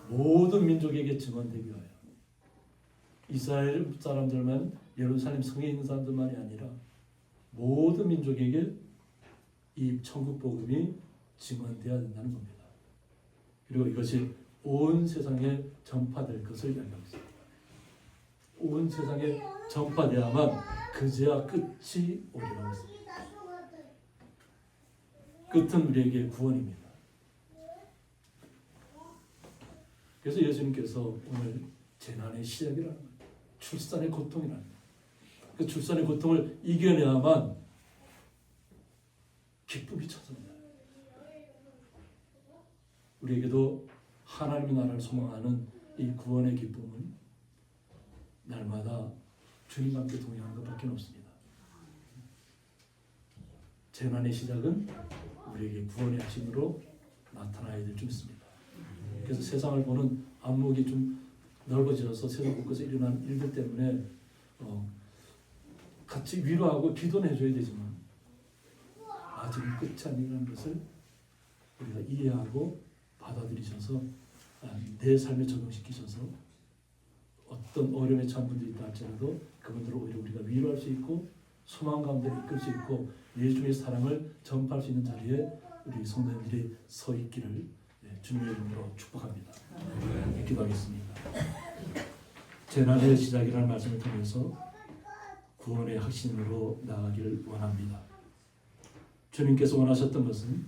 모든 민족에게 증언되기 위하여 이스라엘 사람들만 예루살렘 성에 있는 사람들만이 아니라 모든 민족에게 이 천국 복음이 증언되어야 된다는 겁니다. 그리고 이것이 온 세상에 전파될 것을 이야기하고 있습니다. 온 세상에 전파되어야만 그제야 끝이 오리라고 했습니다. 끝은 우리에게 구원입니다. 그래서 예수님께서 오늘 재난의 시작이라는 거예요. 출산의 고통이라는 거예요. 그 출산의 고통을 이겨내야만 기쁨이 찾아옵니다. 우리에게도 하나님의 나라를 소망하는 이 구원의 기쁨은 날마다 주님과 함께 동행하는 것밖에 없습니다. 재난의 시작은 우리에게 구원의 핵심으로 나타나야 될 줄 믿습니다. 그래서 세상을 보는 안목이 좀 넓어져서 세상 곳곳에 일어나는 일들 때문에 같이 위로하고 기도는 해줘야 되지만 아직은 끝이 아니라는 것을 우리가 이해하고 받아들이셔서 내 삶에 적용시키셔서 어떤 어려움에 처한 분들이 있다 할지라도 그분들을 오히려 우리가 위로할 수 있고 소망 가운데 이끌 수 있고 예수님의 사랑을 전파할 수 있는 자리에 우리 성도님들이 서 있기를 주님의 이름으로 축복합니다. 기도하겠습니다. 재난의 시작이라는 말씀을 통해서 구원의 확신으로 나아가기를 원합니다. 주님께서 원하셨던 것은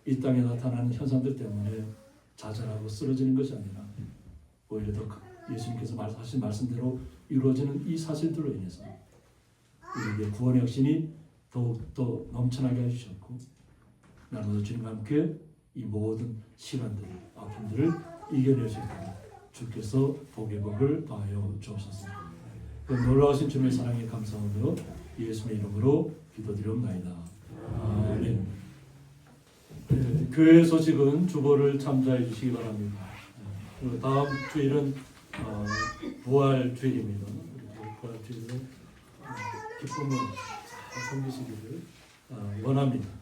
이 땅에 나타나는 현상들 때문에 좌절하고 쓰러지는 것이 아니라 오히려 더 예수님께서 하신 말씀대로 이루어지는 이 사실들로 인해서 우리에게 구원의 확신이 더욱더 넘쳐나게 해주셨고 날마다 주님과 함께 이 모든 시간들, 아픔들을 이겨낼 수 있도록 주께서 복의 복을 더하여 주옵소서. 그 놀라우신 주님의 사랑에 감사하며 예수님의 이름으로 기도드리옵나이다. 아멘. 교회 소식은 주보를 참조해 주시기 바랍니다. 그리고 다음 주일은 부활 주일입니다. 부활 주일에 기쁨을 잘 섬기시기를 원합니다.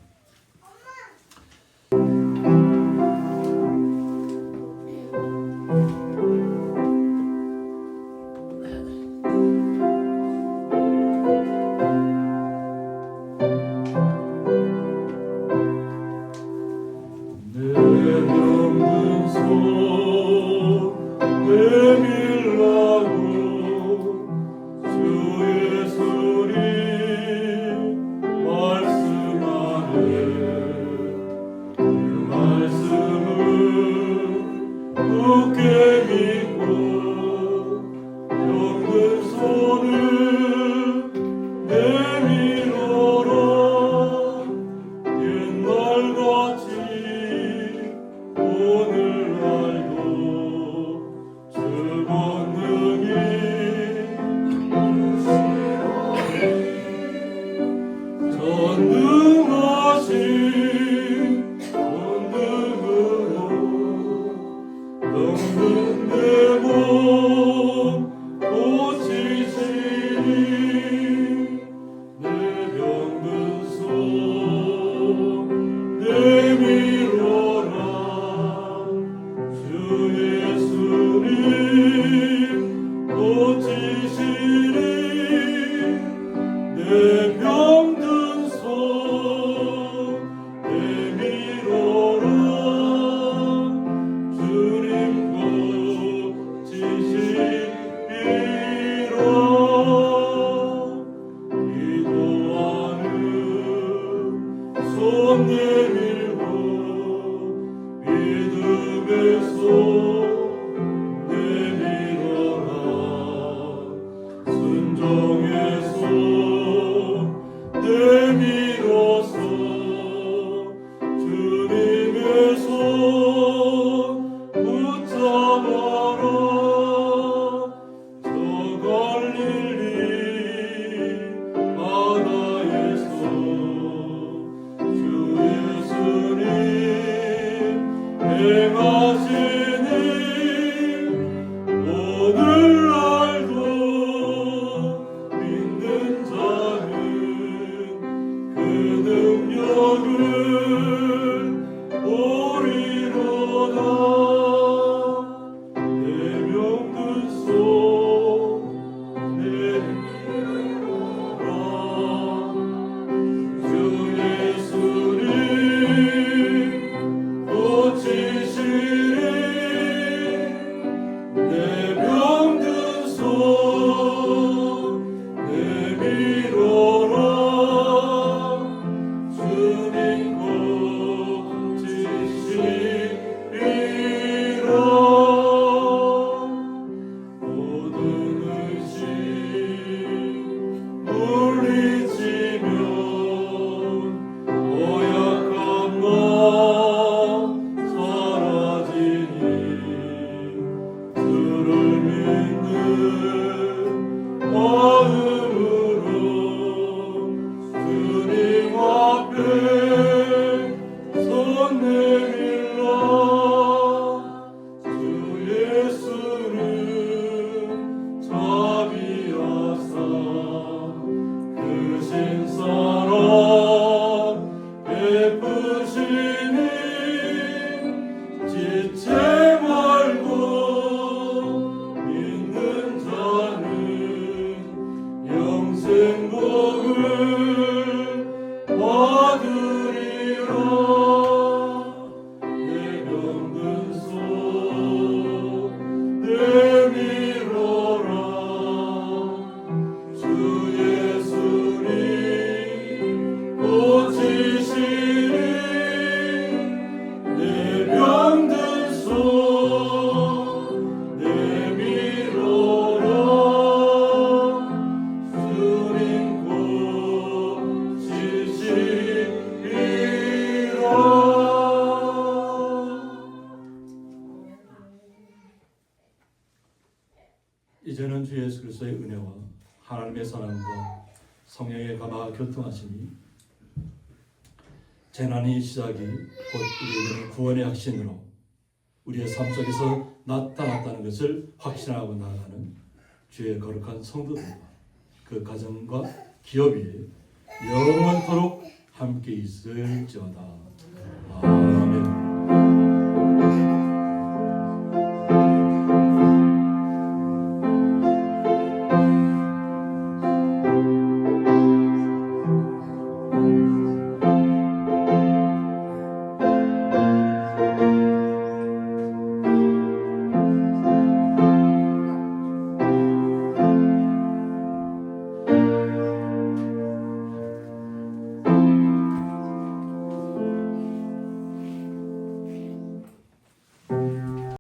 주 예수님 말씀하네 오늘날도 믿는 자는 그 능력을 보리로다. 내 병든 손 내밀어라. 주 예수님 고치시리. 내 병든 손 내밀어라. 주님 고치시리라. 모든 의심 물리치면 고약한 맘 사라지니 주를 믿는 마음으로 주님 앞에 손 내밀라. 주 예수는 자비하사 크신 사랑 베푸시니 지체 말고 믿는 자는 영생복을 받으리라. 내 병든 손 내밀어라. 주 예수님 고치시리. 내 병든 손 내밀어라. 주님 고치시리라. 이제는 주 예수 그리스도의 은혜와 하나님의 사랑과 성령의 감화 교통하심이 재난의 시작이 곧 우리에게는 구원의 확신으로 우리의 삶 속에서 나타났다는 것을 확신하고 나아가는 주의 거룩한 성도들과 그 가정과 기업 위에 영원토록 함께 있을지어다. 아멘.